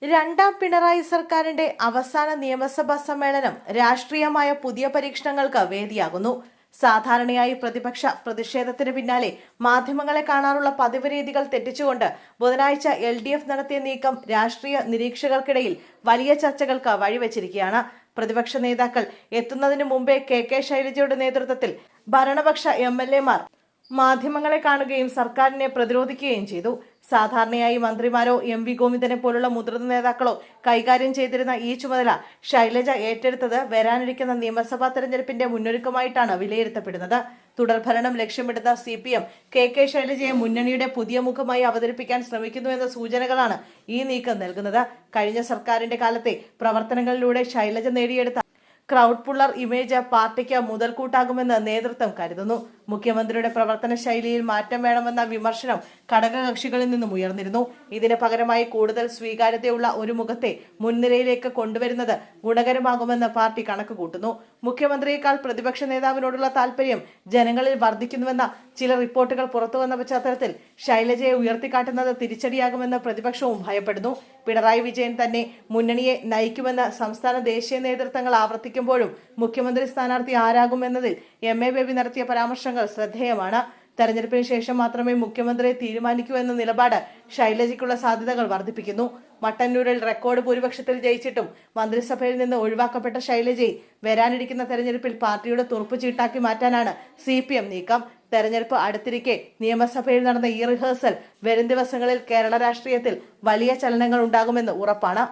രണ്ടാം പിണറായി സർക്കാരിന്റെ അവസാന നിയമസഭാ സമ്മേളനം രാഷ്ട്രീയമായ പുതിയ പരീക്ഷണങ്ങൾക്ക് വേദിയാകുന്നു. സാധാരണയായി പ്രതിപക്ഷ പ്രതിഷേധത്തിന് പിന്നാലെ മാധ്യമങ്ങളെ കാണാറുള്ള പതിവ് രീതികൾ തെറ്റിച്ചുകൊണ്ട് ബുധനാഴ്ച LDF നടത്തിയ നീക്കം രാഷ്ട്രീയ നിരീക്ഷകർക്കിടയിൽ വലിയ ചർച്ചകൾക്ക് വഴിവെച്ചിരിക്കുകയാണ്. പ്രതിപക്ഷ നേതാക്കൾ എത്തുന്നതിനു മുമ്പേ KK ശൈലജയുടെ നേതൃത്വത്തിൽ ഭരണപക്ഷ MLA-മാർ മാധ്യമങ്ങളെ കാണുകയും സർക്കാരിനെ പ്രതിരോധിക്കുകയും ചെയ്തു. സാധാരണയായി മന്ത്രിമാരോ MV ഗോവിന്ദനെ പോലുള്ള മുതിർന്ന നേതാക്കളോ കൈകാര്യം ചെയ്തിരുന്ന ഈ ചുമതല ശൈലജ ഏറ്റെടുത്തത് വരാനിരിക്കുന്ന നിയമസഭാ തെരഞ്ഞെടുപ്പിന്റെ മുന്നൊരുക്കമായിട്ടാണ് വിലയിരുത്തപ്പെടുന്നത്. തുടർഭരണം ലക്ഷ്യമിടുന്ന CPM KK ശൈലജയെ മുന്നണിയുടെ പുതിയ മുഖമായി അവതരിപ്പിക്കാൻ ശ്രമിക്കുന്നുവെന്ന സൂചനകളാണ് ഈ നീക്കം നൽകുന്നത്. കഴിഞ്ഞ സർക്കാരിന്റെ കാലത്തെ പ്രവർത്തനങ്ങളിലൂടെ ശൈലജ നേടിയെടുത്ത ക്രൗഡ് പുള്ളർ ഇമേജ് പാർട്ടിക്ക് മുതൽക്കൂട്ടാകുമെന്ന് നേതൃത്വം കരുതുന്നു. മുഖ്യമന്ത്രിയുടെ പ്രവർത്തന ശൈലിയിൽ മാറ്റം വേണമെന്ന വിമർശനം ഘടകകക്ഷികളിൽ നിന്നും ഉയർന്നിരുന്നു. ഇതിന് പകരമായി കൂടുതൽ സ്വീകാര്യതയുള്ള ഒരു മുഖത്തെ മുൻനിരയിലേക്ക് കൊണ്ടുവരുന്നത് ഗുണകരമാകുമെന്ന് പാർട്ടി കണക്ക് കൂട്ടുന്നു. മുഖ്യമന്ത്രിയേക്കാൾ പ്രതിപക്ഷ നേതാവിനോടുള്ള താൽപര്യം ജനങ്ങളിൽ വർദ്ധിക്കുന്നുവെന്ന ചില റിപ്പോർട്ടുകൾ പുറത്തുവന്ന പശ്ചാത്തലത്തിൽ ശൈലജയെ ഉയർത്തിക്കാട്ടുന്നത് തിരിച്ചടിയാകുമെന്ന് പ്രതിപക്ഷവും ഭയപ്പെടുന്നു. പിണറായി വിജയൻ തന്നെ മുന്നണിയെ നയിക്കുമെന്ന് സംസ്ഥാന ദേശീയ നേതൃത്വങ്ങൾ ആവർത്തിക്കുമ്പോഴും മുഖ്യമന്ത്രി സ്ഥാനാർത്ഥി ആരാകുമെന്നതിൽ MA ബേബി നടത്തിയ പരാമർശങ്ങൾ ശ്രദ്ധേയമാണ്. തെരഞ്ഞെടുപ്പിന് ശേഷം മാത്രമേ മുഖ്യമന്ത്രിയെ തീരുമാനിക്കൂ എന്ന നിലപാട് ശൈലജയ്ക്കുള്ള സാധ്യതകൾ വർദ്ധിപ്പിക്കുന്നു. മട്ടന്നൂരിൽ റെക്കോർഡ് ഭൂരിപക്ഷത്തിൽ ജയിച്ചിട്ടും മന്ത്രിസഭയിൽ നിന്ന് ഒഴിവാക്കപ്പെട്ട ശൈലജയെ വരാനിരിക്കുന്ന തെരഞ്ഞെടുപ്പിൽ പാർട്ടിയുടെ തുറുപ്പുചീട്ടാക്കി മാറ്റാനാണ് CPM നീക്കം. തെരഞ്ഞെടുപ്പ് അടുത്തിരിക്കെ നിയമസഭയിൽ നടന്ന ഈ റിഹേഴ്സൽ വരും ദിവസങ്ങളിൽ കേരള രാഷ്ട്രീയത്തിൽ വലിയ ചലനങ്ങൾ ഉണ്ടാകുമെന്ന് ഉറപ്പാണ്.